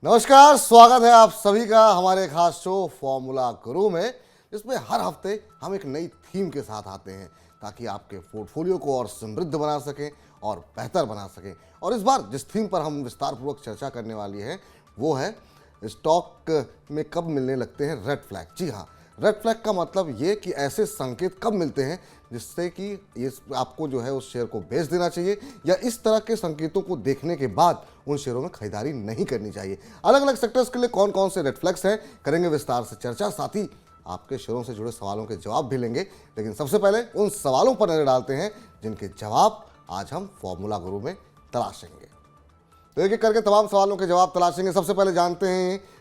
नमस्कार, स्वागत है आप सभी का हमारे खास शो फॉर्मूला गुरु में, जिसमें हर हफ्ते हम एक नई थीम के साथ आते हैं ताकि आपके पोर्टफोलियो को और समृद्ध बना सकें और बेहतर बना सकें। और इस बार जिस थीम पर हम विस्तारपूर्वक चर्चा करने वाली है वो है स्टॉक में कब मिलने लगते हैं रेड फ्लैग। जी हाँ, रेड फ्लैग का मतलब ये कि ऐसे संकेत कब मिलते हैं जिससे कि ये आपको जो है उस शेयर को बेच देना चाहिए, या इस तरह के संकेतों को देखने के बाद उन शेयरों में खरीदारी नहीं करनी चाहिए। अलग अलग सेक्टर्स के लिए कौन कौन से रेड फ्लैग्स हैं, करेंगे विस्तार से चर्चा। साथ ही आपके शेयरों से जुड़े सवालों के जवाब भी लेंगे। लेकिन सबसे पहले उन सवालों पर नजर डालते हैं जिनके जवाब आज हम फॉर्मूला गुरु में तलाशेंगे। तो एक एक करके तमाम सवालों के जवाब तलाशेंगे। सबसे पहले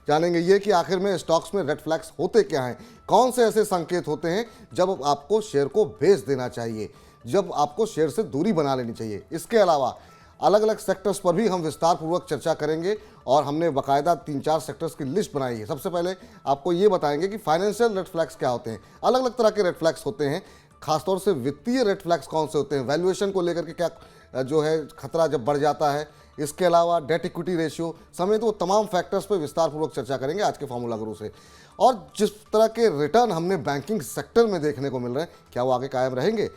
जानेंगे ये कि आखिर में स्टॉक्स में रेड फ्लैग्स होते क्या हैं, कौन से ऐसे संकेत होते हैं जब आपको शेयर को बेच देना चाहिए, जब आपको शेयर से दूरी बना लेनी चाहिए। इसके अलावा अलग अलग सेक्टर्स पर भी हम विस्तार पूर्वक चर्चा करेंगे और हमने बाकायदा 3-4 सेक्टर्स की लिस्ट बनाई है। सबसे पहले आपको ये बताएंगे कि फाइनेंशियल रेड फ्लैग्स क्या होते हैं। अलग अलग तरह के रेड फ्लैग्स होते हैं, खासतौर से वित्तीय रेड फ्लैग्स कौन से होते हैं, वैल्यूएशन को लेकर के क्या जो है खतरा जब बढ़ जाता है। इसके अलावा डेट इक्विटी रेशियो समेत वो तमाम फैक्टर्स पर विस्तार पूर्वक चर्चा करेंगे आज के फॉर्मूला गुरु से। और जिस तरह के रिटर्न हमने बैंकिंग सेक्टर में देखने को मिल रहे हैं, क्या वो आगे कायम रहेंगे?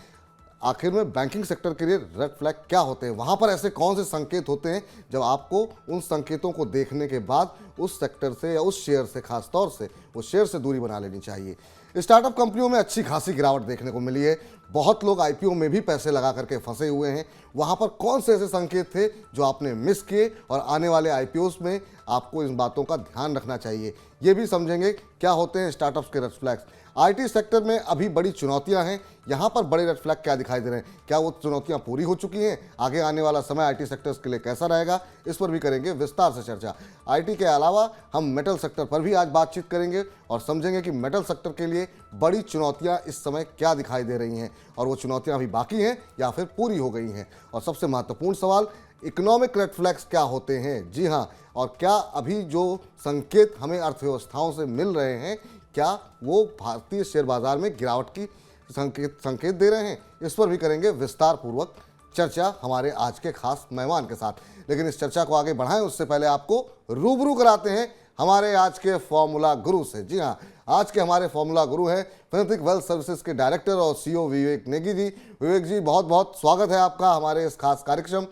आखिर में बैंकिंग सेक्टर के लिए रेड फ्लैग क्या होते हैं, वहाँ पर ऐसे कौन से संकेत होते हैं जब आपको उन संकेतों को देखने के बाद उस सेक्टर से या उस शेयर से, खासतौर से उस शेयर से दूरी बना लेनी चाहिए। स्टार्टअप कंपनियों में अच्छी खासी गिरावट देखने को मिली है, बहुत लोग आईपीओ में भी पैसे लगा करके फंसे हुए हैं। वहाँ पर कौन से ऐसे संकेत थे जो आपने मिस किए और आने वाले आईपीओस में आपको इन बातों का ध्यान रखना चाहिए, ये भी समझेंगे। क्या होते हैं स्टार्टअप्स के रेड फ्लैग्स। आईटी सेक्टर में अभी बड़ी चुनौतियां हैं, यहाँ पर बड़े रेड फ्लैग क्या दिखाई दे रहे हैं, क्या वो चुनौतियां पूरी हो चुकी हैं, आगे आने वाला समय आईटी सेक्टर्स के लिए कैसा रहेगा, इस पर भी करेंगे विस्तार से चर्चा। आईटी के अलावा हम मेटल सेक्टर पर भी आज बातचीत करेंगे और समझेंगे कि मेटल सेक्टर के लिए बड़ी चुनौतियां इस समय क्या दिखाई दे रही हैं और वो चुनौतियां अभी बाकी हैं या फिर पूरी हो गई हैं। और सबसे महत्वपूर्ण सवाल, इकोनॉमिक रेड फ्लैग्स क्या होते हैं। जी हाँ, और क्या अभी जो संकेत हमें अर्थव्यवस्थाओं से मिल रहे हैं, क्या वो भारतीय शेयर बाजार में गिरावट की संकेत दे रहे हैं, इस पर भी करेंगे विस्तार पूर्वक चर्चा हमारे आज के खास मेहमान के साथ। लेकिन इस चर्चा को आगे बढ़ाएं उससे पहले आपको रूबरू कराते हैं हमारे आज के फॉर्मूला गुरु से। जी हाँ, आज के हमारे फॉर्मूला गुरु हैं फिनेंथिक वेल्थ सर्विसेज के डायरेक्टर और सीईओ विवेक नेगी जी। विवेक जी, बहुत बहुत स्वागत है आपका हमारे इस खास कार्यक्रम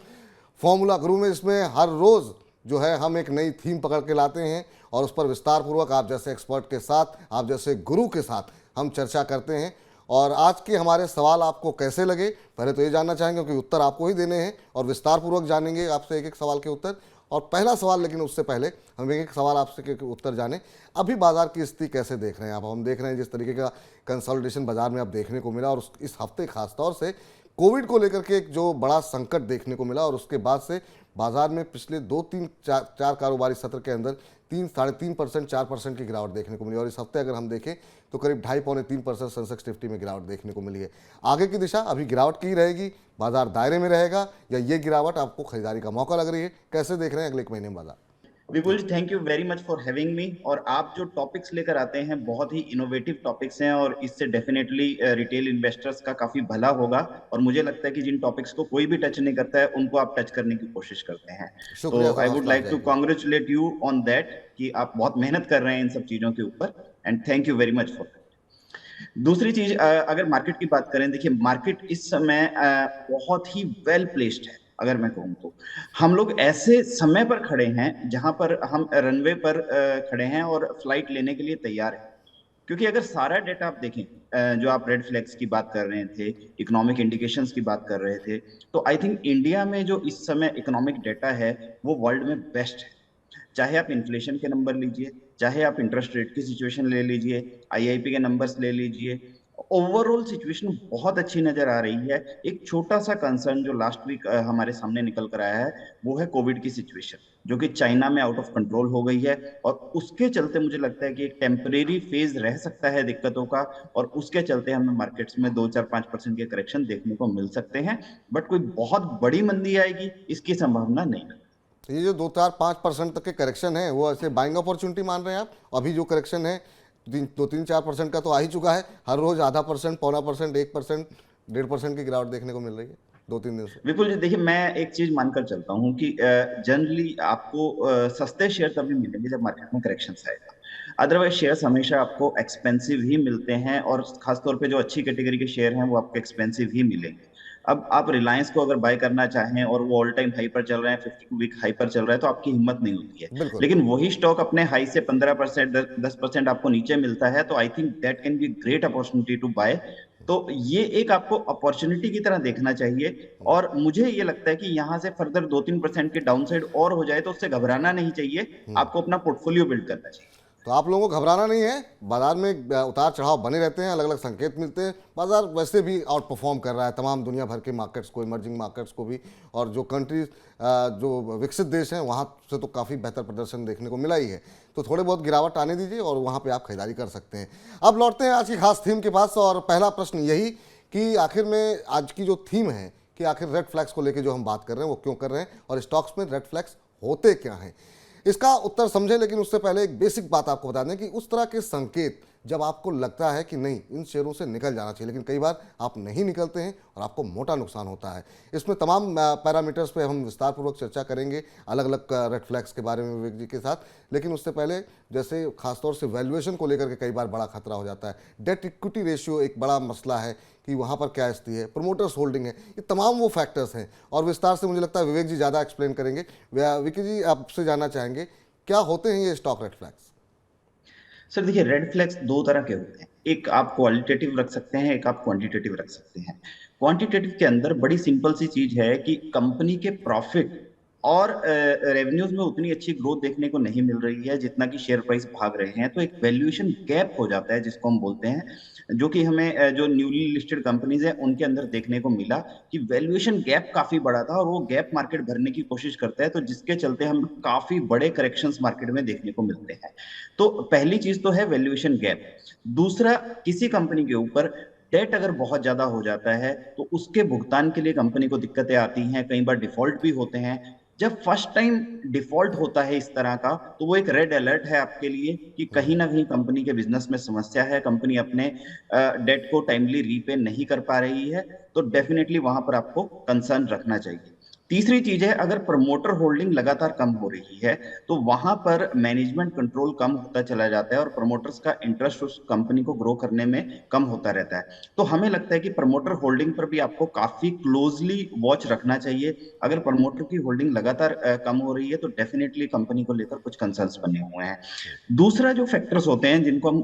फॉर्मूला गुरु में। इसमें हर रोज़ जो है हम एक नई थीम पकड़ के लाते हैं और उस पर विस्तार पूर्वक आप जैसे एक्सपर्ट के साथ, आप जैसे गुरु के साथ हम चर्चा करते हैं। और आज के हमारे सवाल आपको कैसे लगे, पहले तो ये जानना चाहेंगे क्योंकि उत्तर आपको ही देने हैं और विस्तार पूर्वक जानेंगे आपसे एक एक सवाल के उत्तर। और पहला सवाल, लेकिन उससे पहले हम एक एक सवाल आपसे के उत्तर जाने, अभी बाजार की स्थिति कैसे देख रहे हैं आप? हम देख रहे हैं जिस तरीके का कंसोलिडेशन बाजार में अब देखने को मिला, और इस हफ्ते खासतौर से कोविड को लेकर के एक जो बड़ा संकट देखने को मिला, और उसके बाद से बाजार में पिछले 2-3-4 कारोबारी सत्र के अंदर 3-3.5%, 4% की गिरावट देखने को मिली। और इस हफ्ते अगर हम देखें तो करीब 2.5-3% सेंसेक्स निफ्टी में गिरावट देखने को मिली है। आगे की दिशा अभी गिरावट की रहेगी, बाजार दायरे में रहेगा, या ये गिरावट आपको खरीदारी का मौका लग रही है? कैसे देख रहे हैं अगले एक महीने में बाजार? Vipul, thank you very much for having me. और आप जो टॉपिक्स लेकर आते हैं बहुत ही इनोवेटिव टॉपिक्स हैं और इससे डेफिनेटली रिटेल इन्वेस्टर्स का काफी भला होगा। और मुझे लगता है कि जिन टॉपिक्स को कोई भी टच नहीं करता है उनको आप टच करने की कोशिश करते हैं। शुक्रिया तो सर, आई वुड हौसला लाइक टू अफजाई की। कॉन्ग्रेचुलेट यू ऑन दैट कि आप बहुत मेहनत कर रहे हैं इन सब चीजों के ऊपर, and thank you very much for that. दूसरी चीज, अगर मार्केट की बात करें, देखिए मार्केट इस समय बहुत ही वेल प्लेस्ड है। अगर मैं कहूँ तो हम लोग ऐसे समय पर खड़े हैं जहां पर हम रनवे पर खड़े हैं और फ्लाइट लेने के लिए तैयार हैं। क्योंकि अगर सारा डेटा आप देखें, जो आप रेड फ्लैग्स की बात कर रहे थे, इकोनॉमिक इंडिकेशंस की बात कर रहे थे, तो आई थिंक इंडिया में जो इस समय इकोनॉमिक डेटा है वो वर्ल्ड में बेस्ट है। चाहे आप इन्फ्लेशन के नंबर लीजिए, चाहे आप इंटरेस्ट रेट की सिचुएशन ले लीजिए, आईआईपी के नंबर्स ले लीजिए, ओवरऑल सिचुएशन बहुत अच्छी नजर आ रही है। एक छोटा सा कंसर्न जो लास्ट वीक हमारे सामने निकल कर आया है वो है कोविड की सिचुएशन, जो कि चाइना में आउट ऑफ कंट्रोल हो गई है। और उसके चलते मुझे लगता है कि एक टेम्परेरी फेज रह सकता है दिक्कतों का, और उसके चलते हमें मार्केट्स में 2-4-5% के करेक्शन देखने को मिल सकते हैं। बट कोई बहुत बड़ी मंदी आएगी इसकी संभावना नहीं। तो ये जो 2-4-5% तक के करेक्शन है वो ऐसे बाइंग अपॉर्चुनिटी मान रहे हैं आप? अभी जो करेक्शन है 2-3-4% का तो आ ही चुका है, हर रोज 0.5%, 0.25%, 1%, 1.5% की गिरावट देखने को मिल रही है। 2-3 दिन से? विपुल जी, देखिए मैं एक चीज मानकर चलता हूँ कि जनरली आपको सस्ते शेयर तभी मिलेंगे जब मार्केट में करेक्शंस आएगा। अदरवाइज शेयर्स हमेशा आपको एक्सपेंसिव ही मिलते हैं, और खासतौर पे जो अच्छी कैटेगरी के शेयर हैं वो आपको एक्सपेंसिव ही मिलेंगे। अब आप रिलायंस को अगर बाय करना चाहें और वो ऑल टाइम हाई पर चल रहे हैं, 52 वीक हाई पर चल रहा है, तो आपकी हिम्मत नहीं होती है। बिल्कुल। लेकिन वही स्टॉक अपने हाई से 15%, 10% आपको नीचे मिलता है, तो I think that can be great opportunity to buy. तो ये एक आपको अपॉर्चुनिटी की तरह देखना चाहिए, और मुझे ये लगता है कि यहाँ से फर्दर 2-3% के डाउनसाइड और हो जाए तो उससे घबराना नहीं चाहिए, आपको अपना पोर्टफोलियो बिल्ड करना चाहिए। तो आप लोगों को घबराना नहीं है, बाजार में उतार चढ़ाव बने रहते हैं, अलग अलग संकेत मिलते हैं, बाजार वैसे भी आउट परफॉर्म कर रहा है तमाम दुनिया भर के मार्केट्स को, इमर्जिंग मार्केट्स को भी, और जो कंट्रीज जो विकसित देश हैं वहाँ से तो काफ़ी बेहतर प्रदर्शन देखने को मिला ही है। तो थोड़े बहुत गिरावट आने दीजिए और वहाँ पे आप खरीदारी कर सकते हैं। अब लौटते हैं आज की खास थीम के पास, और पहला प्रश्न यही कि आखिर में आज की जो थीम है कि आखिर रेड फ्लैग्स को लेकर जो हम बात कर रहे हैं वो क्यों कर रहे हैं, और स्टॉक्स में रेड फ्लैग्स होते क्या हैं, इसका उत्तर समझें। लेकिन उससे पहले एक बेसिक बात आपको बता दें कि उस तरह के संकेत जब आपको लगता है कि नहीं इन शेयरों से निकल जाना चाहिए, लेकिन कई बार आप नहीं निकलते हैं और आपको मोटा नुकसान होता है। इसमें तमाम पैरामीटर्स पे हम विस्तार पूर्वक चर्चा करेंगे अलग अलग रेड फ्लैग्स के बारे में विवेक जी के साथ। लेकिन उससे पहले जैसे खासतौर से वैल्यूएशन को लेकर के कई बार बड़ा खतरा हो जाता है, डेट इक्विटी रेशियो एक बड़ा मसला है कि वहाँ पर क्या स्थिति है, प्रोमोटर्स होल्डिंग है, ये तमाम वो फैक्टर्स हैं, और विस्तार से मुझे लगता है विवेक जी ज़्यादा एक्सप्लेन करेंगे। विकी जी आपसे जानना चाहेंगे क्या होते हैं ये स्टॉक रेड फ्लैग्स? सर देखिए, रेड फ्लैग्स दो तरह के होते हैं। एक आप क्वालिटेटिव रख सकते हैं, एक आप क्वांटिटेटिव रख सकते हैं। क्वांटिटेटिव के अंदर बड़ी सिंपल सी चीज है कि कंपनी के प्रॉफिट और रेवेन्यूज में उतनी अच्छी ग्रोथ देखने को नहीं मिल रही है जितना कि शेयर प्राइस भाग रहे हैं, तो एक वैल्यूएशन गैप हो जाता है जिसको हम बोलते हैं, जो कि हमें जो न्यूली लिस्टेड कंपनीज है उनके अंदर देखने को मिला कि वैल्यूएशन गैप काफी बड़ा था, और वो गैप मार्केट भरने की कोशिश करता है, तो जिसके चलते हम काफी बड़े करेक्शंस मार्केट में देखने को मिलते हैं। तो पहली चीज तो है वैल्यूएशन गैप। दूसरा, किसी कंपनी के ऊपर डेट अगर बहुत ज्यादा हो जाता है तो उसके भुगतान के लिए कंपनी को दिक्कतें आती हैं, कई बार डिफॉल्ट भी होते हैं। जब फर्स्ट टाइम डिफॉल्ट होता है इस तरह का, तो वो एक रेड अलर्ट है आपके लिए कि कहीं ना कहीं कंपनी के बिजनेस में समस्या है, कंपनी अपने डेट को टाइमली रीपे नहीं कर पा रही है, तो डेफिनेटली वहां पर आपको कंसर्न रखना चाहिए। तीसरी चीज है, अगर प्रमोटर होल्डिंग लगातार कम हो रही है तो वहां पर मैनेजमेंट कंट्रोल कम होता चला जाता है और प्रमोटर्स का इंटरेस्ट उस कंपनी को ग्रो करने में कम होता रहता है। तो हमें लगता है कि प्रमोटर होल्डिंग पर भी आपको काफी क्लोजली वॉच रखना चाहिए। अगर प्रमोटर की होल्डिंग लगातार कम हो रही है तो डेफिनेटली कंपनी को लेकर कुछ कंसर्न्स बने हुए हैं। दूसरा जो फैक्टर्स होते हैं जिनको हम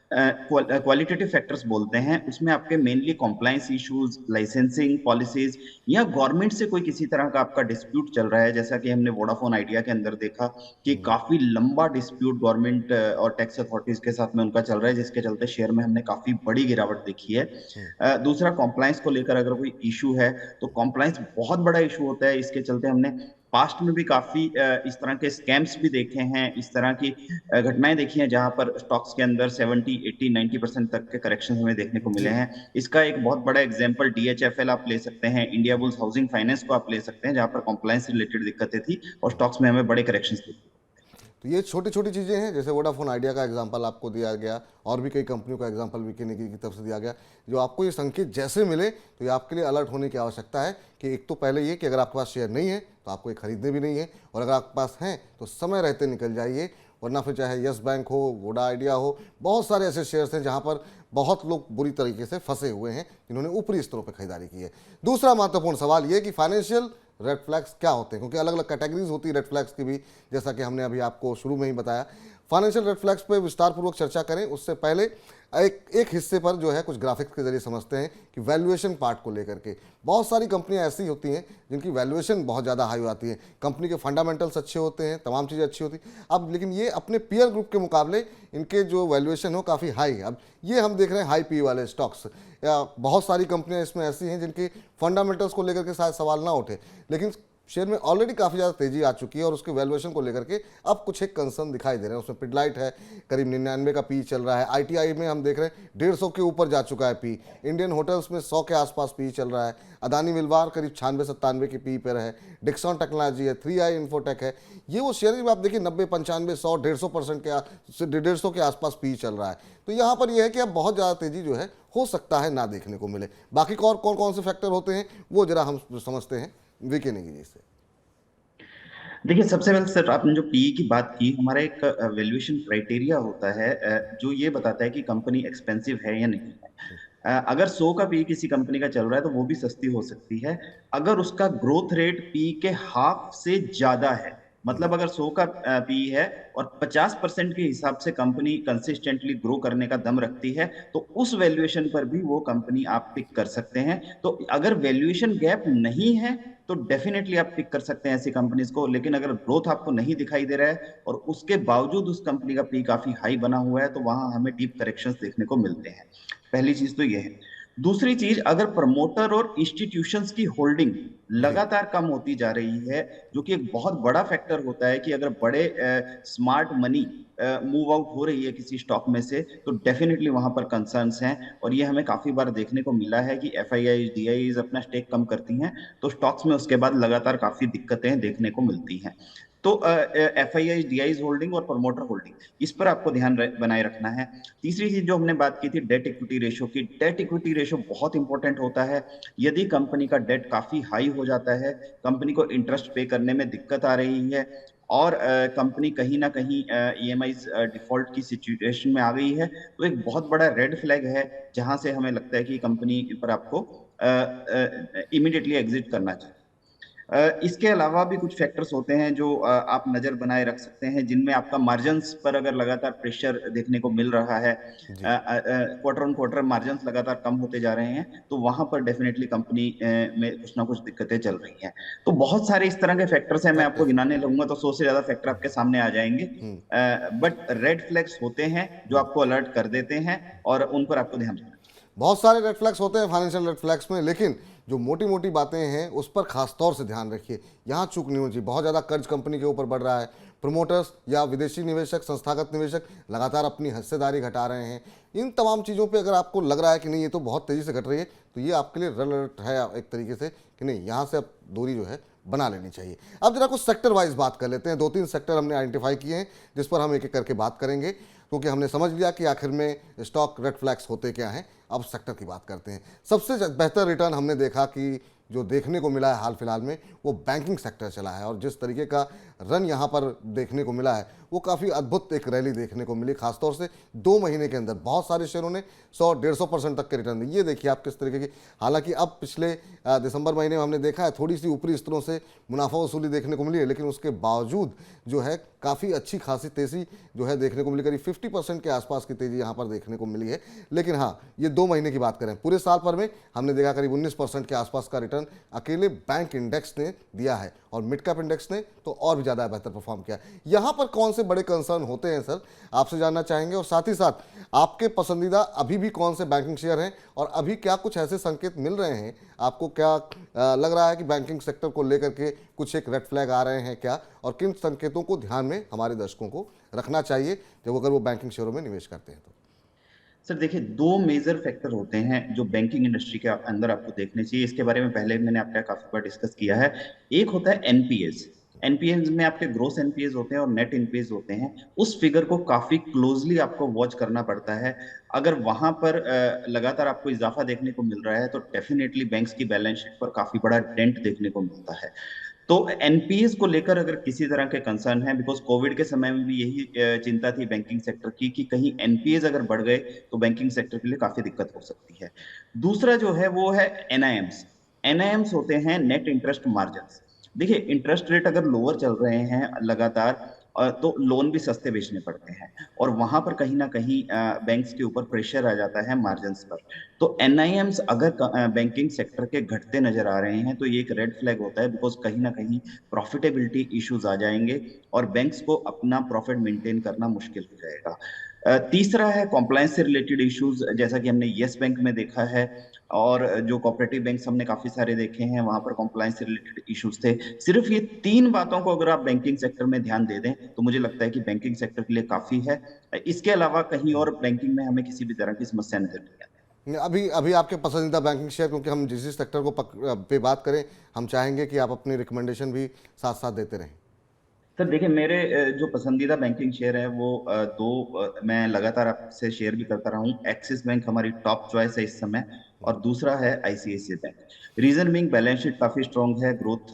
क्वालिटेटिव फैक्टर्स बोलते हैं, उसमें आपके mainly compliance issues, licensing policies, या गवर्नमेंट से कोई किसी तरह का आपका डिस्प्यूट चल रहा है, जैसा कि हमने वोडाफोन आइडिया के अंदर देखा कि काफी लंबा डिस्प्यूट गवर्नमेंट और टैक्स अथॉरिटीज के साथ में उनका चल रहा है, जिसके चलते शेयर में हमने काफी बड़ी गिरावट देखी है। दूसरा, कॉम्प्लायंस को लेकर अगर कोई इशू है तो कॉम्प्लायंस बहुत बड़ा इशू होता है, इसके चलते हमने पास्ट में भी काफी इस तरह के स्कैम्स भी देखे हैं, इस तरह की घटनाएं देखी हैं जहां पर स्टॉक्स के अंदर 70, 80, 90% तक के करेक्शन हमें देखने को मिले जी। हैं। इसका एक बहुत बड़ा एग्जांपल DHFL आप ले सकते हैं, इंडिया बुल्स हाउसिंग फाइनेंस को आप ले सकते हैं, जहां पर कॉम्प्लायंस रिलेटेड दिक्कतें थी और स्टॉक्स में हमें बड़े करेक्शंस दिखे। तो ये छोटी छोटी चीज़ें हैं, जैसे वोडाफोन आइडिया का एग्जांपल आपको दिया गया, और भी कई कंपनियों का एग्जांपल विकी निकी की तरफ से दिया गया, जो आपको ये संकेत जैसे मिले तो ये आपके लिए अलर्ट होने की आवश्यकता है कि एक तो पहले ये कि अगर आपके पास शेयर नहीं है तो आपको ये खरीदने भी नहीं है, और अगर आपके पास हैं तो समय रहते निकल जाइए, वरना फिर चाहे यस बैंक हो, वोडा आइडिया हो, बहुत सारे ऐसे शेयर्स हैं जहाँ पर बहुत लोग बुरी तरीके से फंसे हुए हैं जिन्होंने ऊपरी स्तरों पर खरीदारी की है। दूसरा महत्वपूर्ण सवाल ये कि फाइनेंशियल रेड फ्लैग्स क्या होते हैं, क्योंकि अलग अलग कैटेगरीज होती है रेड फ्लैग्स की भी, जैसा कि हमने अभी आपको शुरू में ही बताया। फाइनेंशियल रेड फ्लैग्स पे विस्तार पूर्वक चर्चा करें उससे पहले एक हिस्से पर जो है कुछ ग्राफिक्स के जरिए समझते हैं कि वैल्यूएशन पार्ट को लेकर के बहुत सारी कंपनियां ऐसी होती हैं जिनकी वैल्यूएशन बहुत ज़्यादा हाई आती है, कंपनी के फंडामेंटल्स अच्छे होते हैं, तमाम चीज़ें अच्छी होती हैं, अब लेकिन ये अपने पीयर ग्रुप के मुकाबले इनके जो वैल्यूएशन हो काफ़ी हाई है। अब ये हम देख रहे हैं हाई पी वाले स्टॉक्स, या बहुत सारी कंपनियां इसमें ऐसी हैं जिनकी फंडामेंटल्स को लेकर के शायद सवाल ना उठे, लेकिन शेयर में ऑलरेडी काफ़ी ज़्यादा तेजी आ चुकी है और उसके वैल्यूएशन को लेकर के अब कुछ एक कंसर्न दिखाई दे रहे हैं। उसमें पिडलाइट है, करीब 99 का पी चल रहा है। आईटीआई में हम देख रहे हैं 150 के ऊपर जा चुका है पी। इंडियन होटल्स में 100 के आसपास पी चल रहा है। अदानी विलवार करीब 96-97 की पी पर है। डिक्सॉन टेक्नोलॉजी है, 3i इन्फोटेक है। ये वो शेयर में आप देखिए 90, 95, 100, 150% के 150 के आसपास पी चल रहा है। तो यहाँ पर यह है कि अब बहुत ज़्यादा तेजी जो है हो सकता है ना देखने को मिले। बाकी और कौन कौन से फैक्टर होते हैं वो जरा हम समझते हैं वीके नेगी जी से। देखिए, सबसे पहले सर आपने जो पीई की बात की, हमारा एक वैल्यूएशन क्राइटेरिया होता है जो ये बताता है कि कंपनी एक्सपेंसिव है या नहीं है। अगर 100 का पी किसी कंपनी का चल रहा है तो वो भी सस्ती हो सकती है अगर उसका ग्रोथ रेट पी के हाफ से ज्यादा है। मतलब अगर 100 का पी है और 50% के हिसाब से कंपनी कंसिस्टेंटली ग्रो करने का दम रखती है तो उस वैल्यूएशन पर भी वो कंपनी आप पिक कर सकते हैं। तो अगर वैल्यूएशन गैप नहीं है तो डेफिनेटली आप पिक कर सकते हैं ऐसी कंपनीज को। लेकिन अगर ग्रोथ आपको नहीं दिखाई दे रहा है और उसके बावजूद उस कंपनी का पी काफी हाई बना हुआ है तो वहां हमें डीप करेक्शंस देखने को मिलते हैं। पहली चीज तो ये है। दूसरी चीज, अगर प्रमोटर और इंस्टीट्यूशंस की होल्डिंग जी। लगातार कम होती जा रही है, जो कि एक बहुत बड़ा फैक्टर होता है कि अगर बड़े स्मार्ट मनी मूव आउट हो रही है किसी स्टॉक में से तो डेफिनेटली वहां पर कंसर्न्स हैं। और ये हमें काफी बार देखने को मिला है कि एफआईआई डीआईज अपना स्टेक कम करती हैं तो स्टॉक्स में उसके बाद लगातार काफी दिक्कतें देखने को मिलती हैं। तो एफआईआई डीआईज होल्डिंग और प्रमोटर होल्डिंग, इस पर आपको ध्यान बनाए रखना है। तीसरी चीज जो हमने बात की थी डेट इक्विटी रेशो की, डेट इक्विटी रेशो बहुत इंपॉर्टेंट होता है। यदि कंपनी का डेट काफी हाई हो जाता है, कंपनी को इंटरेस्ट पे करने में दिक्कत आ रही है और कंपनी कहीं ना कहीं ईएमआई डिफॉल्ट की सिचुएशन में आ गई है तो एक बहुत बड़ा रेड फ्लैग है जहां से हमें लगता है कि कंपनी पर आपको इमीडिएटली एग्जिट करना चाहिए। इसके अलावा भी कुछ फैक्टर्स होते हैं जो आप नजर बनाए रख सकते हैं जिनमें आपका मार्जिन्स पर अगर लगातार प्रेशर देखने को मिल रहा है, जी। क्वार्टर ऑन क्वार्टर मार्जिन्स लगातार कम होते जा रहे हैं तो वहां पर डेफिनेटली कंपनी में कुछ ना कुछ दिक्कतें चल रही हैं। तो बहुत सारे इस तरह के फैक्टर्स हैं, मैं आपको फैक्टर्स। गिनाने लगूंगा तो 100 से ज्यादा फैक्टर आपके सामने आ जाएंगे। हम्म। बट रेड फ्लैग्स होते हैं जो आपको अलर्ट कर देते हैं और उन पर आपको ध्यान रखना चाहिए। बहुत सारे रेड फ्लैग्स होते हैं फाइनेंशियल रेड फ्लैग्स में, लेकिन जो मोटी मोटी बातें हैं उस पर खास तौर से ध्यान रखिए। यहाँ चूक नहीं होनी चाहिए। बहुत ज़्यादा कर्ज कंपनी के ऊपर बढ़ रहा है। प्रमोटर्स या विदेशी निवेशक, संस्थागत निवेशक लगातार अपनी हिस्सेदारी घटा रहे हैं। इन तमाम चीज़ों पे अगर आपको लग रहा है कि नहीं ये तो बहुत तेज़ी से घट रही है तो ये आपके लिए रेड अलर्ट है एक तरीके से कि नहीं यहाँ से अब दूरी जो है बना लेनी चाहिए। अब जरा कुछ सेक्टर वाइज बात कर लेते हैं। 2-3 सेक्टर हमने आइडेंटिफाई किए हैं जिस पर हम एक एक करके बात करेंगे क्योंकि हमने समझ लिया कि आखिर में स्टॉक रेड फ्लैग्स होते क्या हैं। अब सेक्टर की बात करते हैं। सबसे बेहतर रिटर्न हमने देखा कि जो देखने को मिला है हाल फिलहाल में वो बैंकिंग सेक्टर चला है और जिस तरीके का रन यहाँ पर देखने को मिला है वो काफ़ी अद्भुत एक रैली देखने को मिली। खासतौर से 2 महीने के अंदर बहुत सारे शेयरों ने 100-150% तक के रिटर्न दिए। ये देखिए आप किस तरीके की, हालांकि अब पिछले दिसंबर महीने में हमने देखा है थोड़ी सी ऊपरी स्तरों से मुनाफा वसूली देखने को मिली है, लेकिन उसके बावजूद जो है काफ़ी अच्छी खासी तेज़ी जो है देखने को मिली। करीब 50% के आसपास की तेज़ी यहाँ पर देखने को मिली है। लेकिन हाँ, ये 2 महीने की बात करें, पूरे साल भर में हमने देखा करीब 19% के आसपास का रिटर्न अकेले बैंक इंडेक्स ने दिया है और मिड कैप इंडेक्स ने तो और भी ज़्यादा बेहतर परफॉर्म किया। यहाँ पर कौन से बड़े कंसर्न होते हैं सर, आपसे जानना चाहेंगे। और साथ ही साथ आपके पसंदीदा अभी भी कौन से बैंकिंग शेयर हैं और अभी क्या कुछ ऐसे संकेत मिल रहे हैं आपको, क्या लग रहा है कि बैंकिंग सेक्टर को लेकर के कुछ एक रेड फ्लैग आ रहे हैं क्या, और किन संकेतों को ध्यान में हमारे दर्शकों को रखना चाहिए जब अगर वो बैंकिंग शेयरों में निवेश करते हैं तो? सर देखिए, 2 मेजर फैक्टर होते हैं जो बैंकिंग इंडस्ट्री के अंदर आपको देखने चाहिए। इसके बारे में पहले मैंने आपका काफी बार डिस्कस किया है। एक होता है एनपीएस। एनपीएस में आपके ग्रोस एनपीएस होते हैं और नेट एनपीएस होते हैं। उस फिगर को काफी क्लोजली आपको वॉच करना पड़ता है। अगर वहां पर लगातार आपको इजाफा देखने को मिल रहा है तो डेफिनेटली बैंक्स की बैलेंस शीट पर काफी बड़ा डेंट देखने को मिलता है। तो एनपीएस को लेकर अगर किसी तरह के कंसर्न है, बिकॉज कोविड के समय में भी यही चिंता थी बैंकिंग सेक्टर की कि कहीं एनपीएस अगर बढ़ गए तो बैंकिंग सेक्टर के लिए काफी दिक्कत हो सकती है। दूसरा जो है वो है एनआईएम्स। एनआईएम्स होते हैं नेट इंटरेस्ट मार्जिन। देखिए, इंटरेस्ट रेट अगर लोअर चल रहे हैं लगातार तो लोन भी सस्ते बेचने पड़ते हैं और वहां पर कहीं ना कहीं बैंक्स के ऊपर प्रेशर आ जाता है मार्जिन पर। तो एनआईएम्स अगर बैंकिंग सेक्टर के घटते नजर आ रहे हैं तो ये एक रेड फ्लैग होता है, बिकॉज कहीं ना कहीं प्रॉफिटेबिलिटी इश्यूज आ जाएंगे और बैंक्स को अपना प्रॉफिट मेंटेन करना मुश्किल हो जाएगा। तीसरा है कॉम्प्लायंस से रिलेटेड इश्यूज, जैसा कि हमने येस बैंक में देखा है और जो कोऑपरेटिव बैंक्स हमने काफी सारे देखे हैं, वहां पर कॉम्प्लायंस से रिलेटेड इश्यूज थे। सिर्फ ये तीन बातों को अगर आप बैंकिंग सेक्टर में ध्यान दे दें तो मुझे लगता है कि बैंकिंग सेक्टर के लिए काफी है। इसके अलावा कहीं और बैंकिंग में हमें किसी भी तरह की समस्या नजर नहीं आती। अभी अभी आपके पसंदीदा बैंकिंग शेयर, क्योंकि हम जिस जिस सेक्टर को पे बात करें, हम चाहेंगे कि आप अपनी रिकमेंडेशन भी साथ साथ देते रहें। सर देखिए, मेरे जो पसंदीदा बैंकिंग शेयर है वो मैं लगातार आपसे शेयर भी करता रहा हूँ। एक्सिस बैंक हमारी टॉप चॉइस है इस समय, और दूसरा है ICICI bank. Reason being balance sheet काफी स्ट्रांग है, ग्रोथ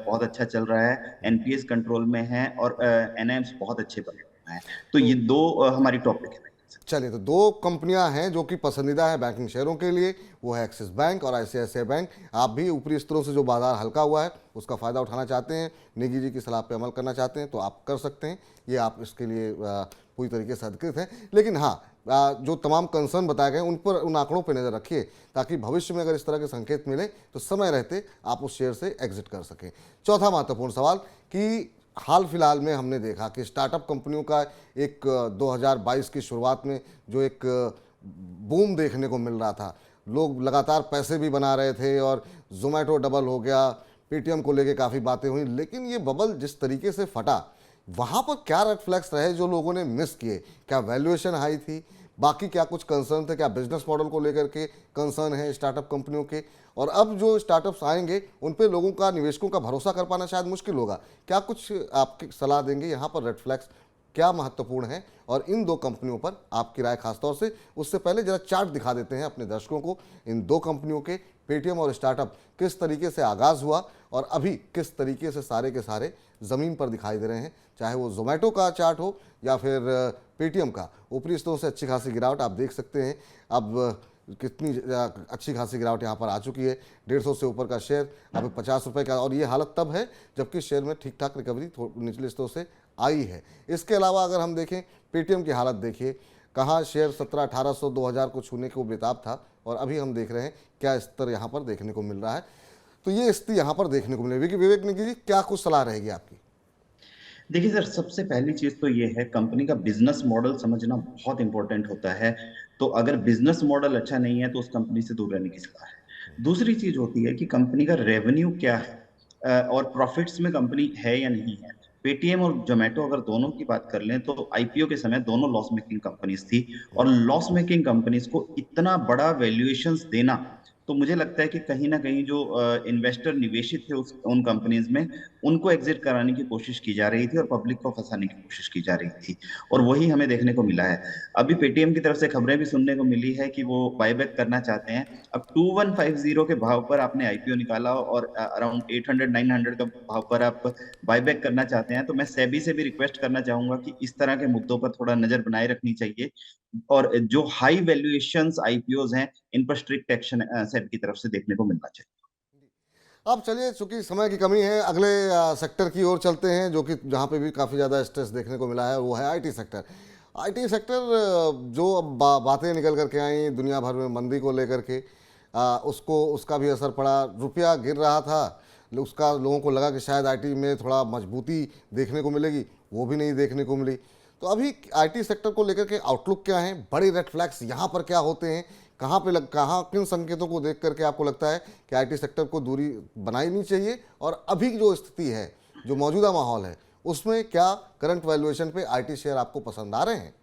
बहुत अच्छा चल रहा है, एनपीएस कंट्रोल में है और एनएम्स बहुत अच्छे बने हुए हैं। तो तो ये दो हमारी टॉप पिक है। चलिए, तो दो कंपनियां हैं जो कि पसंदीदा है बैंकिंग शेयरों के लिए, वो है एक्सिस बैंक और आईसीआईसीआई बैंक। आप भी ऊपरी स्तरों से जो बाजार हल्का हुआ है उसका फ़ायदा उठाना चाहते हैं, निगी जी की सलाह पे अमल करना चाहते हैं, तो आप कर सकते हैं। ये आप इसके लिए पूरी तरीके से अधिकृत हैं। लेकिन हाँ, जो तमाम कंसर्न बताए गए उन पर, उन आंकड़ों पर नज़र रखिए, ताकि भविष्य में अगर इस तरह के संकेत मिले तो समय रहते आप उस शेयर से एग्जिट कर सकें। चौथा महत्वपूर्ण सवाल कि हाल फिलहाल में हमने देखा कि स्टार्टअप कंपनियों का एक 2022 की शुरुआत में जो एक बूम देखने को मिल रहा था, लोग लगातार पैसे भी बना रहे थे और जोमेटो डबल हो गया, पेटीएम को लेके काफ़ी बातें हुई, लेकिन ये बबल जिस तरीके से फटा, वहाँ पर क्या रेड फ्लैग्स रहे जो लोगों ने मिस किए? क्या वैल्यूएशन हाई थी? बाकी क्या कुछ कंसर्न थे? क्या बिजनेस मॉडल को लेकर के कंसर्न है स्टार्टअप कंपनियों के? और अब जो स्टार्टअप्स आएंगे उन पे लोगों का, निवेशकों का भरोसा कर पाना शायद मुश्किल होगा। क्या कुछ आपकी सलाह देंगे यहाँ पर? रेड फ्लैग्स क्या महत्वपूर्ण है और इन दो कंपनियों पर आपकी राय खासतौर से? उससे पहले जरा चार्ट दिखा देते हैं अपने दर्शकों को, इन दो कंपनियों के, पेटीएम और स्टार्टअप, किस तरीके से आगाज हुआ और अभी किस तरीके से सारे के सारे ज़मीन पर दिखाई दे रहे हैं। चाहे वो जोमेटो का चार्ट हो या फिर पेटीएम का, ऊपरी स्तरों से अच्छी खासी गिरावट आप देख सकते हैं। अब कितनी अच्छी खासी गिरावट यहाँ पर आ चुकी है। 150 से ऊपर का शेयर अब 50 रुपये का, और ये हालत तब है जबकि शेयर में ठीक ठाक रिकवरी निचले स्तरों से आई है। इसके अलावा अगर हम देखें पेटीएम की हालत, देखिए कहाँ शेयर 1700-1800 2000 को छूने को बेताब था, और अभी हम देख रहे हैं क्या स्तर यहाँ पर देखने को मिल रहा है। तो ये स्थिति यहाँ पर देखने को मिलेगी। विवेक निगी जी, क्या कुछ सलाह रहेगी आपकी? देखिए सर, सबसे पहली चीज तो ये है, कंपनी का बिजनेस मॉडल समझना बहुत इंपॉर्टेंट होता है। तो अगर बिजनेस मॉडल अच्छा नहीं है तो उस कंपनी से दूर रहने की सलाह है। दूसरी चीज होती है कि कंपनी का रेवेन्यू क्या है, और प्रॉफिट्स में कंपनी है या नहीं है। पेटीएम और जोमेटो अगर दोनों की बात कर लें तो आईपीओ के समय दोनों लॉस मेकिंग कंपनीज थी, और लॉस मेकिंग कंपनीज को इतना बड़ा वैल्यूएशंस देना, तो मुझे लगता है कि कहीं ना कहीं जो इन्वेस्टर निवेशित थे उन कंपनीज में, उनको एग्जिट कराने की कोशिश की जा रही थी और पब्लिक को फंसाने की कोशिश की जा रही थी, और वही हमें देखने को मिला है। अभी पेटीएम की तरफ से खबरें भी सुनने को मिली है कि वो बायबैक करना चाहते हैं। अब 2150 के भाव पर आपने आईपीओ निकाला और अराउंड 800-900 का भाव पर आप बायबैक करना चाहते हैं, तो मैं सेबी से भी रिक्वेस्ट करना चाहूंगा कि इस तरह के मुद्दों पर थोड़ा नजर बनाए रखनी चाहिए, और जो हाई वैल्यूएशंस आईपीओज हैं इन पर स्ट्रिक्ट एक्शन सेबी की तरफ से देखने को मिलना चाहिए। अब चलिए, चूंकि समय की कमी है, अगले सेक्टर की ओर चलते हैं, जो कि जहाँ पे भी काफ़ी ज़्यादा स्ट्रेस देखने को मिला है, वो है आईटी सेक्टर। आईटी सेक्टर जो अब बातें निकल करके आई दुनिया भर में मंदी को लेकर के, उसको, उसका भी असर पड़ा। रुपया गिर रहा था, उसका लोगों को लगा कि शायद आईटी में थोड़ा मजबूती देखने को मिलेगी, वो भी नहीं देखने को मिली। तो अभी आईटी सेक्टर को लेकर के आउटलुक क्या है? बड़े रेड फ्लैग्स यहाँ पर क्या होते हैं? कहाँ पे कहाँ किन संकेतों को देख करके आपको लगता है कि आईटी सेक्टर को दूरी बनानी चाहिए? और अभी जो स्थिति है, जो मौजूदा माहौल है, उसमें क्या करंट वैल्यूएशन पे आईटी शेयर आपको पसंद आ रहे हैं?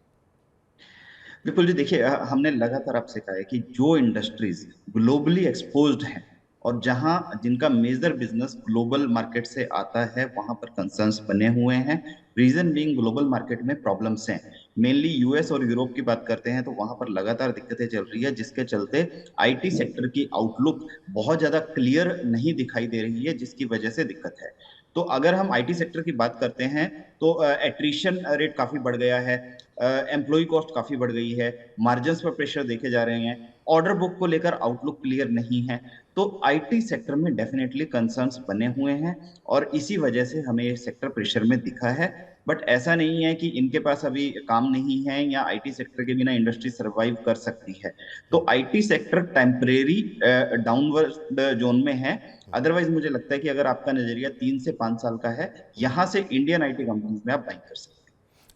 बिल्कुल जी, देखिए हमने लगातार आपसे कहा है कि जो इंडस्ट्रीज ग्लोबली एक्सपोज्ड हैं और जहां जिनका मेजर बिजनेस ग्लोबल मार्केट से आता है, वहां पर कंसर्न्स बने हुए हैं। रीजन बीइंग ग्लोबल मार्केट में प्रॉब्लम्स हैं। मेनली यूएस और यूरोप की बात करते हैं तो वहां पर लगातार दिक्कतें चल रही है, जिसके चलते आईटी सेक्टर की आउटलुक बहुत ज्यादा क्लियर नहीं दिखाई दे रही है, जिसकी वजह से दिक्कत है। तो अगर हम आईटी सेक्टर की बात करते हैं तो एट्रिशन रेट काफी बढ़ गया है, एम्प्लॉय कॉस्ट काफी बढ़ गई है, मार्जिन पर प्रेशर देखे जा रहे हैं, ऑर्डर बुक को लेकर आउटलुक क्लियर नहीं है। तो आईटी सेक्टर में डेफिनेटली कंसर्न्स बने हुए हैं और इसी वजह से हमें ये सेक्टर प्रेशर में दिखा है। बट ऐसा नहीं है कि इनके पास अभी काम नहीं है या आईटी सेक्टर के बिना इंडस्ट्री सरवाइव कर सकती है। तो IT sector temporary downward zone में है। अदरवाइज मुझे लगता है कि अगर आपका नजरिया 3 से 5 साल का है, यहाँ से इंडियन आईटी कंपनीज में आप बाइंग कर सकते हैं।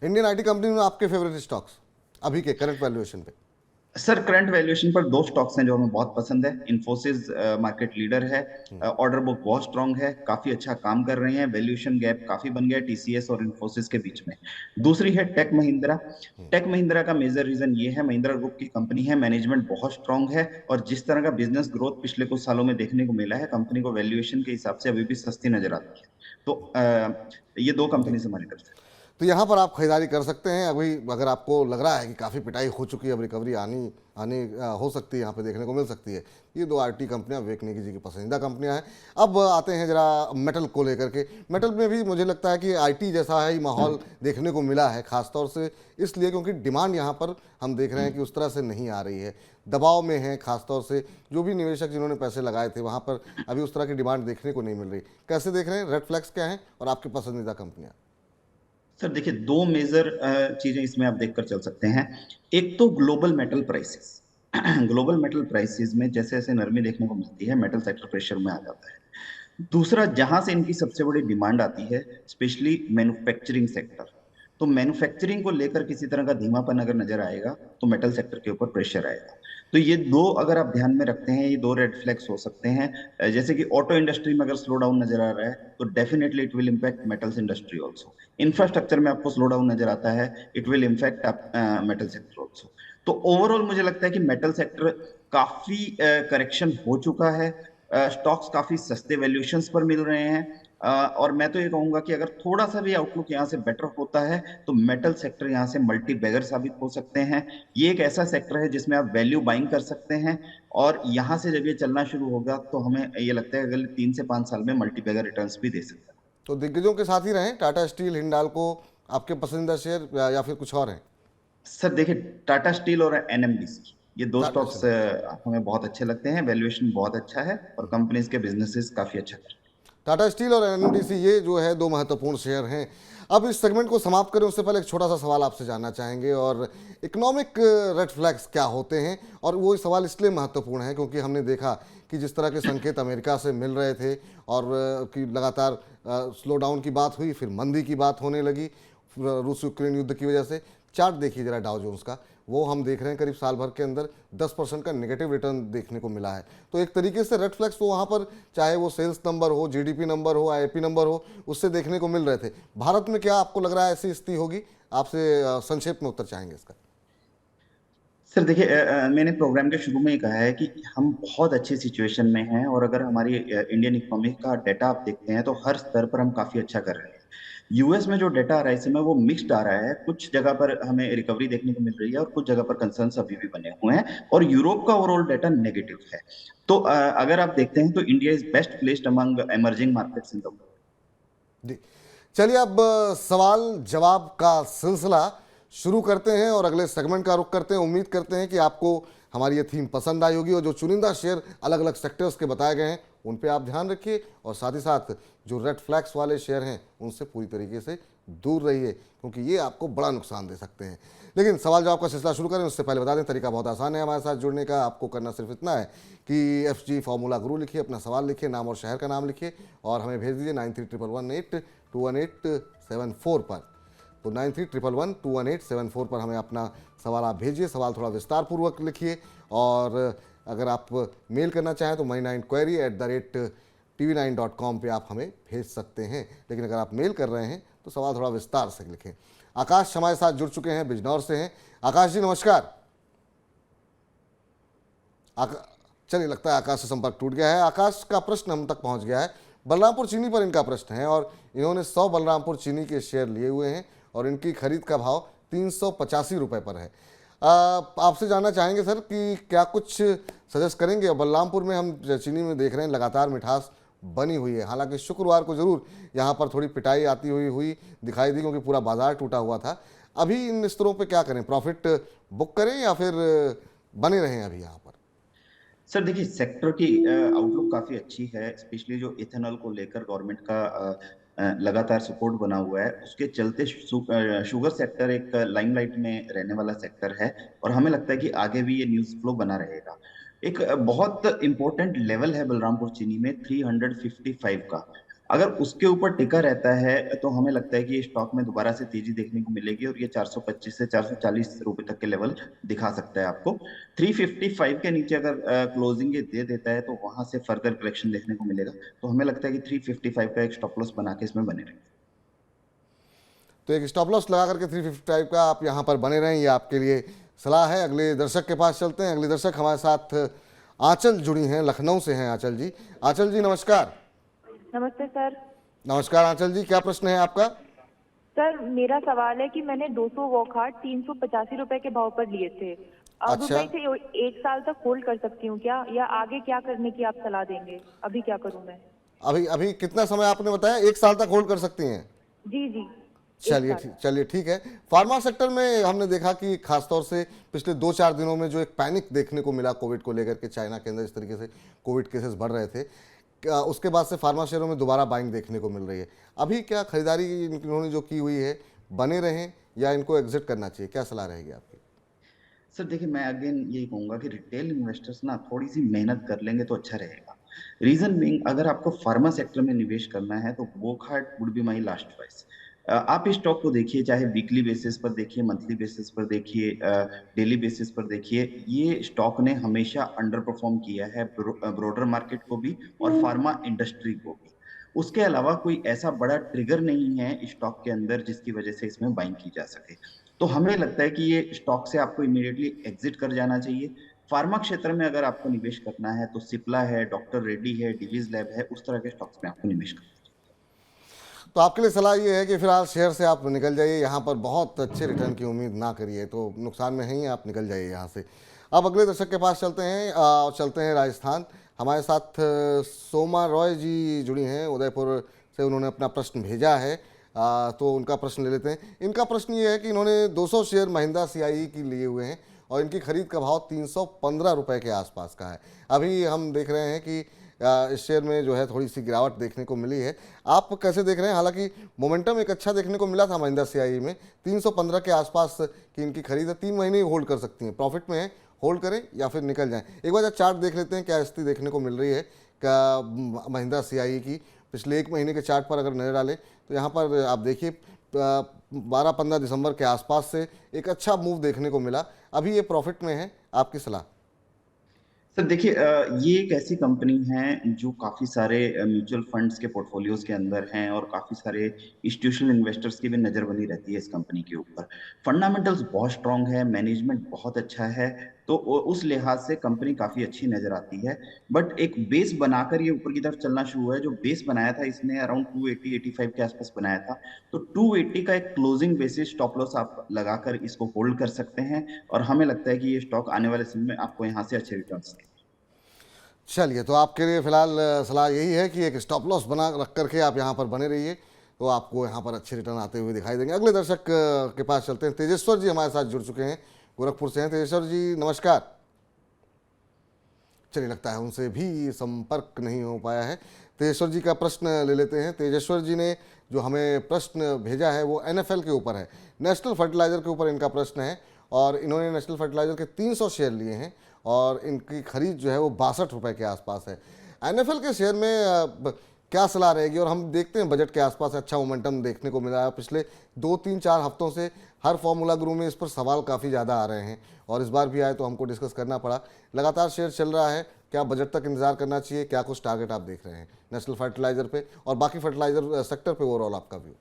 इंडियन आईटी कंपनी में आपके फेवरेट स्टॉक्स अभी के करंट वैल्यूएशन पे? सर करंट वैल्यूएशन पर दो स्टॉक्स हैं जो हमें बहुत पसंद है। इन्फोसिस मार्केट लीडर है, ऑर्डर बुक बहुत स्ट्रांग है, काफी अच्छा काम कर रहे हैं, वैल्यूएशन गैप काफी बन गया टीसीएस और इन्फोसिस के बीच में। दूसरी है टेक महिंद्रा। टेक महिंद्रा का मेजर रीजन ये है, महिंद्रा ग्रुप की कंपनी है, मैनेजमेंट बहुत स्ट्रांग है, और जिस तरह का बिजनेस ग्रोथ पिछले कुछ सालों में देखने को मिला है, कंपनी को वैल्यूएशन के हिसाब से अभी भी सस्ती नजर आती है। तो ये दो जी। कंपनी से हमारी तरफ से। तो यहाँ पर आप खरीदारी कर सकते हैं अभी, अगर आपको लग रहा है कि काफ़ी पिटाई हो चुकी है, अब रिकवरी आनी आनी हो सकती है, यहाँ पे देखने को मिल सकती है। ये दो आईटी कंपनियाँ विवेक नेगी जी की पसंदीदा कंपनियाँ हैं। अब आते हैं जरा मेटल को लेकर के। मेटल में भी मुझे लगता है कि आईटी जैसा ही माहौल देखने को मिला है, खासतौर से इसलिए क्योंकि डिमांड यहाँ पर हम देख रहे हैं कि उस तरह से नहीं आ रही है, दबाव में है। खासतौर से जो भी निवेशक जिन्होंने पैसे लगाए थे वहाँ पर अभी उस तरह की डिमांड देखने को नहीं मिल रही। कैसे देख रहे हैं, रेड फ्लैग्स क्या हैं और आपकी पसंदीदा कंपनियाँ? सर देखिए, दो मेजर चीजें इसमें आप देखकर चल सकते हैं। एक तो global metal prices. Global metal prices में जैसे जैसे नरमी देखने को मिलती है, मेटल सेक्टर प्रेशर में आ जाता है। दूसरा, जहां से इनकी सबसे बड़ी डिमांड आती है, स्पेशली मैन्युफैक्चरिंग सेक्टर। तो मैन्युफैक्चरिंग को लेकर किसी तरह का धीमापन अगर नजर आएगा तो मेटल सेक्टर के ऊपर प्रेशर आएगा। तो ये दो अगर आप ध्यान में रखते हैं, ये दो रेड फ्लैग्स हो सकते हैं। जैसे कि ऑटो इंडस्ट्री में अगर स्लो डाउन नजर आ रहा है तो definitely it will impact metals industry also. Infrastructure में आपको स्लो डाउन नजर आता है, it will impact metal sector also. तो ओवरऑल मुझे लगता है कि मेटल सेक्टर काफी करेक्शन हो चुका है। स्टॉक्स काफी सस्ते वैल्यूएशंस पर मिल रहे हैं। और मैं तो ये कहूंगा कि अगर थोड़ा सा भी आउटलुक यहाँ से बेटर होता है तो मेटल सेक्टर यहाँ से मल्टी बैगर साबित हो सकते हैं। ये एक ऐसा सेक्टर है जिसमें आप वैल्यू बाइंग कर सकते हैं, और यहाँ से जब ये चलना शुरू होगा तो हमें ये लगता है कि अगले 3 से 5 साल में मल्टी बैगर रिटर्न्स भी दे सकता है। तो दिग्गजों के साथ ही रहें, टाटा स्टील, हिंडाल्को आपके पसंदीदा शेयर या फिर कुछ और हैं? सर देखिए, टाटा स्टील और एनएमडीसी, ये दो टाटा स्टॉक्स चलो। हमें बहुत अच्छे लगते हैं। वैल्यूएशन बहुत अच्छा है और कंपनीज के बिजनेसेस काफी अच्छा कर रहे हैं। टाटा स्टील और एनएमडीसी ये जो है दो महत्वपूर्ण शेयर हैं। अब इस सेगमेंट को समाप्त करें उससे पहले एक छोटा सा सवाल आपसे जानना चाहेंगे, और इकोनॉमिक रेड फ्लैग्स क्या होते हैं? और वो सवाल इसलिए महत्वपूर्ण है क्योंकि हमने देखा कि जिस तरह के संकेत अमेरिका से मिल रहे थे और कि लगातार स्लो डाउन की बात हुई, फिर मंदी की बात होने लगी रूस यूक्रेन युद्ध की वजह से। चार्ट देखिए जरा डाउ जोन्स का, वो हम देख रहे हैं करीब साल भर के अंदर 10% का नेगेटिव रिटर्न देखने को मिला है। तो एक तरीके से रेड फ्लैग्स तो वहाँ पर, चाहे वो सेल्स नंबर हो, जीडीपी नंबर हो, आईपी नंबर हो, उससे देखने को मिल रहे थे। भारत में क्या आपको लग रहा है ऐसी स्थिति होगी? आपसे संक्षेप में उत्तर चाहेंगे इसका। सर देखिए, मैंने प्रोग्राम के शुरू में ही कहा है कि हम बहुत अच्छी सिचुएशन में हैं, और अगर हमारी इंडियन इकोनॉमी का डेटा आप देखते हैं तो हर स्तर पर हम काफी अच्छा कर रहे हैं। यूएस में जो डेटा आ रहा है इस समय वो मिक्स्ड आ रहा है। कुछ जगह पर हमें रिकवरी देखने को मिल रही है और कुछ जगह पर कंसर्न्स अभी भी बने हुए हैं, और यूरोप का ओवरऑल डेटा नेगेटिव है। तो अगर आप देखते हैं तो India is best placed among emerging markets in the world. जी, चलिए अब सवाल जवाब का सिलसिला शुरू करते हैं और अगले सेगमेंट का रुख करते हैं। उम्मीद करते हैं कि आपको हमारी ये थीम पसंद आई होगी, और जो चुनिंदा शेयर अलग अलग सेक्टर्स के बताए गए हैं उन पे आप ध्यान रखिए, और साथ ही साथ जो रेड फ्लैग्स वाले शेयर हैं उनसे पूरी तरीके से दूर रहिए, क्योंकि ये आपको बड़ा नुकसान दे सकते हैं। लेकिन सवाल जवाब का सिलसिला शुरू करें उससे पहले बता दें, तरीका बहुत आसान है हमारे साथ जुड़ने का। आपको करना सिर्फ इतना है कि FG फॉर्मूला गुरु लिखिए, अपना सवाल लिखिए, नाम और शहर का नाम लिखिए और हमें भेज दीजिए 9311182187 पर। तो 9311182187 पर हमें अपना सवाल आप भेजिए। सवाल थोड़ा विस्तार पूर्वक लिखिए, और अगर आप मेल करना चाहें तो moneyninequery@tv9.com पे आप हमें भेज सकते हैं। लेकिन अगर आप मेल कर रहे हैं तो सवाल थोड़ा विस्तार से लिखें। आकाश हमारे साथ जुड़ चुके हैं, बिजनौर से हैं। आकाश जी नमस्कार। चलिए, लगता है आकाश से संपर्क टूट गया है। आकाश का प्रश्न हम तक पहुंच गया है। बलरामपुर चीनी पर इनका प्रश्न है, और इन्होंने 100 बलरामपुर चीनी के शेयर लिए हुए हैं और इनकी खरीद का भाव 385 रुपये पर है। आपसे जानना चाहेंगे सर कि क्या कुछ सजेस्ट करेंगे? बलरामपुर में हम चीनी में देख रहे हैं लगातार मिठास बनी हुई है। हालांकि शुक्रवार को जरूर यहाँ पर थोड़ी पिटाई आती हुई दिखाई दी, क्योंकि पूरा बाजार टूटा हुआ था। अभी इन स्तरों पे क्या करें? प्रॉफिट बुक करें या फिर बने रहें अभी यहाँ पर? सर देखिए, सेक्टर की आउटलुक काफी अच्छी है, स्पेशली जो इथेनॉल को लेकर गवर्नमेंट का लगातार सपोर्ट बना हुआ है, उसके चलते शुगर सेक्टर एक लाइमलाइट में रहने वाला सेक्टर है, और हमें लगता है कि आगे भी ये न्यूज फ्लो बना रहेगा। एक बहुत इंपॉर्टेंट लेवल है बलरामपुर चीनी में 355 का। अगर उसके ऊपर टिका रहता है तो हमें लगता है कि ये स्टॉक में दोबारा से तेजी देखने को मिलेगी, और ये 425 से 440 रुपए तक के लेवल दिखा सकता है आपको। 355 के नीचे अगर क्लोजिंग ये दे देता है तो वहां से फर्दर करेक्शन देखने को मिलेगा। तो हमें लगता है कि 355 का एक स्टॉप लॉस बना के इसमें बने रहेंगे। तो एक स्टॉप लॉस लगा करके 355 का आप यहाँ पर बने रहें, ये आपके लिए सलाह है। अगले दर्शक के पास चलते हैं। अगले दर्शक हमारे साथ आंचल जुड़ी हैं, लखनऊ से हैं आंचल जी। आंचल जी नमस्कार। नमस्ते सर। नमस्कार आंचल जी, क्या प्रश्न है आपका? सर मेरा सवाल है कि मैंने 200 वॉकहार्ट 385 रुपए के भाव पर लिए थे। अब अच्छा, मैं इसे 1 साल तक होल्ड कर सकती हूँ क्या, या आगे क्या करने की आप सलाह देंगे? अभी क्या करूँ मैं? अभी अभी कितना समय आपने बताया? 1 साल तक होल्ड कर सकती हैं? जी जी। चलिए ठीक, चलिए ठीक है। फार्मा सेक्टर में हमने देखा कि खासतौर से पिछले 2-4 दिनों में जो एक पैनिक देखने को मिला कोविड को लेकर के, चाइना के अंदर इस तरीके से कोविड केसेस बढ़ रहे थे, उसके बाद से फार्मा शेयरों में दोबारा बाइंग देखने को मिल रही है। अभी क्या खरीदारी इन्होंने जो की हुई है, बने रहें या इनको एग्जिट करना चाहिए? क्या सलाह रहेगी आपकी? सर देखिए, मैं अगेन यही कहूंगा कि रिटेल इन्वेस्टर्स ना थोड़ी सी मेहनत कर लेंगे तो अच्छा रहेगा। रीजन बीइंग, अगर आपको फार्मा सेक्टर में निवेश करना है तो Wockhardt would be my last choice. आप इस स्टॉक को देखिए, चाहे वीकली बेसिस पर देखिए, मंथली बेसिस पर देखिए, डेली बेसिस पर देखिए, ये स्टॉक ने हमेशा अंडर परफॉर्म किया है ब्रोडर मार्केट को भी और फार्मा इंडस्ट्री को भी। उसके अलावा कोई ऐसा बड़ा ट्रिगर नहीं है स्टॉक के अंदर जिसकी वजह से इसमें बाइंग की जा सके। तो हमें लगता है कि ये स्टॉक से आपको इमीडिएटली एग्जिट कर जाना चाहिए। फार्मा क्षेत्र में अगर आपको निवेश करना है तो सिप्ला है, डॉक्टर रेड्डी है, डिवीज लैब है, उस तरह के स्टॉक्स में आपको निवेश करना तो आपके लिए सलाह ये है कि फिलहाल शेयर से आप निकल जाइए, यहाँ पर बहुत अच्छे रिटर्न की उम्मीद ना करिए, तो नुकसान में ही आप निकल जाइए यहाँ से। अब अगले दर्शक के पास चलते हैं और चलते हैं राजस्थान। हमारे साथ सोमा रॉय जी जुड़ी हैं उदयपुर से, उन्होंने अपना प्रश्न भेजा है। तो उनका प्रश्न ले लेते हैं। इनका प्रश्न ये है कि इन्होंने 200 शेयर महिंद्रा सीआईई की लिए हुए हैं और इनकी खरीद का भाव 315 रुपये के आसपास का है। अभी हम देख रहे हैं कि इस शेयर में जो है थोड़ी सी गिरावट देखने को मिली है। आप कैसे देख रहे हैं? हालांकि मोमेंटम एक अच्छा देखने को मिला था महिंद्रा सीआईई में, 315 के आसपास की इनकी खरीद है। 3 महीने ही होल्ड कर सकती हैं, प्रॉफिट में है, होल्ड करें या फिर निकल जाएं। एक बार चार्ट देख लेते हैं क्या स्थिति देखने को मिल रही है क्या महिंद्रा सीआईई की। पिछले 1 महीने के चार्ट पर अगर नजर डालें तो यहाँ पर आप देखिए 12-15 दिसंबर के आसपास से एक अच्छा मूव देखने को मिला। अभी ये प्रॉफिट में है, आपकी सलाह? सर देखिए, ये एक ऐसी कंपनी है जो काफी सारे म्यूचुअल फंड्स के पोर्टफोलियोज के अंदर हैं, और काफी सारे इंस्टीट्यूशनल इन्वेस्टर्स की भी नजर बनी रहती है इस कंपनी के ऊपर। फंडामेंटल्स बहुत स्ट्रांग है, मैनेजमेंट बहुत अच्छा है, तो उस लिहाज से कंपनी काफी अच्छी नजर आती है। बट एक बेस बनाकर ये ऊपर की तरफ चलना शुरू हुआ है। जो बेस बनाया था इसने अराउंड 280-85 के आसपास बनाया था, तो 280 का एक क्लोजिंग बेसिस स्टॉप लॉस आप लगाकर इसको होल्ड कर सकते हैं, और हमें लगता है कि ये स्टॉक आने वाले समय में आपको यहाँ से अच्छे रिटर्न्स देगा। चलिए, तो आपके लिए फिलहाल सलाह यही है कि एक स्टॉप लॉस बना रख करके आप यहाँ पर बने रहिए, तो आपको यहाँ पर अच्छे रिटर्न आते हुए दिखाई देंगे। अगले दर्शक के पास चलते हैं। तेजेश्वर जी हमारे साथ जुड़ चुके हैं, गोरखपुर से हैं। तेजेश्वर जी नमस्कार। चलिए, लगता है उनसे भी संपर्क नहीं हो पाया है। तेजेश्वर जी का प्रश्न ले लेते हैं। तेजेश्वर जी ने जो हमें प्रश्न भेजा है वो एनएफएल के ऊपर है, नेशनल फर्टिलाइजर के ऊपर इनका प्रश्न है, और इन्होंने नेशनल फर्टिलाइजर के 300 शेयर लिए हैं और इनकी खरीद जो है वो 62 रुपये के आसपास है। एनएफएल के शेयर में क्या सलाह रहेगी? और हम देखते हैं बजट के आसपास अच्छा मोमेंटम देखने को मिला है। पिछले 2-3-4 हफ्तों से हर फॉर्मूला गुरु में इस पर सवाल काफ़ी ज़्यादा आ रहे हैं, और इस बार भी आए तो हमको डिस्कस करना पड़ा। लगातार शेयर चल रहा है, क्या बजट तक इंतजार करना चाहिए? क्या कुछ टारगेट आप देख रहे हैं नेशनल फर्टिलाइजर पे और बाकी फर्टिलाइजर सेक्टर पे? ओवरऑल आपका व्यू?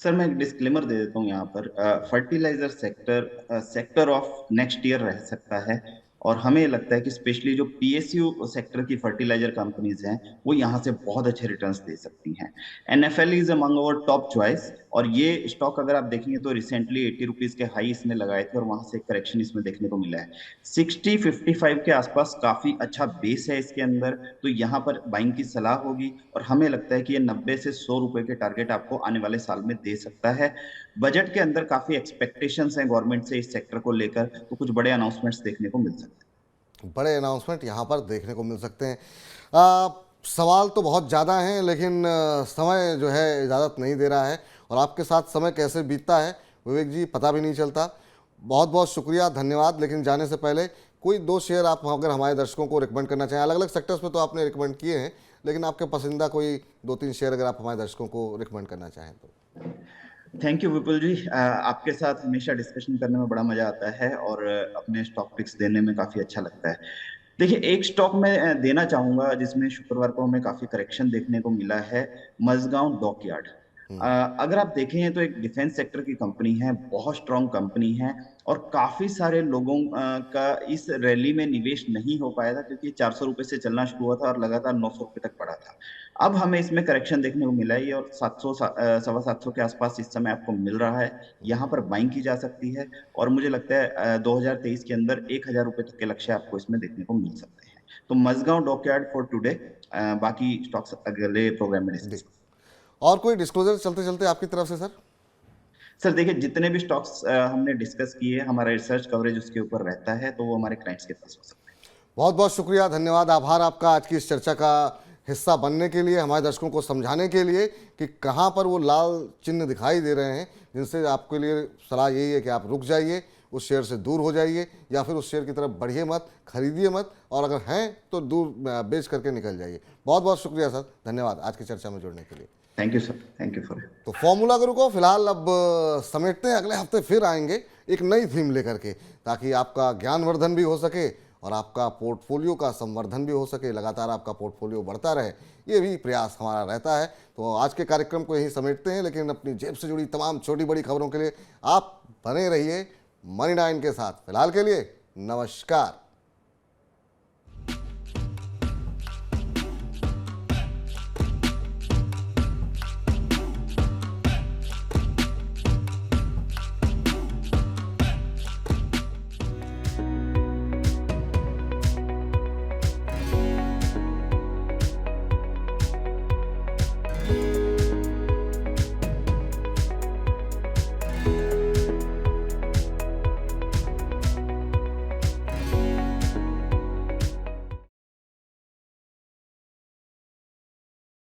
सर मैं एक डिस्क्लेमर दे देता हूँ यहाँ पर। Fertiliser sector sector of next year रह सकता है, और हमें लगता है कि स्पेशली जो पीएसयू सेक्टर की फर्टिलाइजर कंपनीज हैं वो यहाँ से बहुत अच्छे रिटर्न्स दे सकती हैं। NFL is among our top choice, और ये स्टॉक अगर आप देखेंगे तो रिसेंटली 80 रुपीज के हाई इसने लगाए थे, और वहां से करेक्शन इसमें देखने को मिला है। 60-55 के आसपास काफी अच्छा बेस है इसके अंदर, तो यहाँ पर बाइंग की सलाह होगी, और हमें लगता है कि ये 90 से 100 रुपए के टारगेट आपको आने वाले साल में दे सकता है। बजट के अंदर काफी एक्सपेक्टेशंस हैं गवर्नमेंट से इस सेक्टर को लेकर, तो कुछ बड़े अनाउंसमेंट्स देखने को मिल सकते हैं। बड़े अनाउंसमेंट यहाँ पर देखने को मिल सकते हैं। सवाल तो बहुत ज़्यादा हैं, लेकिन समय जो है इजाज़त नहीं दे रहा है, और आपके साथ समय कैसे बीतता है विवेक जी पता भी नहीं चलता। बहुत बहुत शुक्रिया, धन्यवाद। लेकिन जाने से पहले कोई 2 शेयर आप अगर हमारे दर्शकों को रिकमेंड करना चाहें, अलग अलग सेक्टर्स में तो आपने रिकमेंड किए हैं, लेकिन आपके पसंदीदा कोई 2-3 शेयर अगर आप हमारे दर्शकों को रिकमेंड करना चाहें तो। थैंक यू विपुल जी। आपके साथ हमेशा डिस्कशन करने में बड़ा मजा आता है और अपने स्टॉक पिक्स देने में काफी अच्छा लगता है। देखिए, एक स्टॉक मैं देना चाहूंगा जिसमें शुक्रवार को हमें काफी करेक्शन देखने को मिला है, मजगांव डॉकयार्ड। अगर आप देखें तो एक डिफेंस सेक्टर की कंपनी है, बहुत स्ट्रांग कंपनी है, और काफी सारे लोगों का इस रैली में निवेश नहीं हो पाया था क्योंकि 400 रुपए से चलना शुरू हुआ था और लगातार 900 रुपए तक बढ़ा था। अब हमें इसमें करेक्शन देखने को मिला है, और 700 सवा 700 के आसपास इस समय आपको मिल रहा है। यहाँ पर बाइंग की जा सकती है, और मुझे लगता है 2023 के अंदर 1000 रुपए तक के लक्ष्य आपको इसमें देखने को मिल सकते हैं। तो मजगांव डॉकयार्ड फॉर टुडे। बाकी स्टॉक्स अगले प्रोग्राम में डिस्कस। जी, और कोई डिस्क्लोजर चलते चलते आपकी तरफ से सर? सर देखिए, जितने भी स्टॉक्स हमने डिस्कस किए, हमारा रिसर्च कवरेज उसके ऊपर रहता है, तो वो हमारे क्लाइंट्स के पास हो सकता है। बहुत बहुत शुक्रिया, धन्यवाद, आभार आपका आज की इस चर्चा का हिस्सा बनने के लिए, हमारे दर्शकों को समझाने के लिए कि कहाँ पर वो लाल चिन्ह दिखाई दे रहे हैं, जिनसे आपके लिए सलाह यही है कि आप रुक जाइए, उस शेयर से दूर हो जाइए, या फिर उस शेयर की तरफ बढ़िए मत, खरीदिए मत, और अगर हैं तो दूर बेच करके निकल जाइए। बहुत बहुत शुक्रिया सर, धन्यवाद आज की चर्चा में जुड़ने के लिए। Thank you sir, thank you for. तो फॉर्मूला गुरु को फिलहाल अब समेटते हैं, अगले हफ्ते फिर आएंगे एक नई थीम लेकर के, ताकि आपका ज्ञानवर्धन भी हो सके और आपका पोर्टफोलियो का संवर्धन भी हो सके, लगातार आपका पोर्टफोलियो बढ़ता रहे, ये भी प्रयास हमारा रहता है। तो आज के कार्यक्रम को यहीं समेटते हैं, लेकिन अपनी जेब से जुड़ी तमाम छोटी बड़ी खबरों के लिए आप बने रहिए मनी 9 के साथ। फिलहाल के लिए नमस्कार।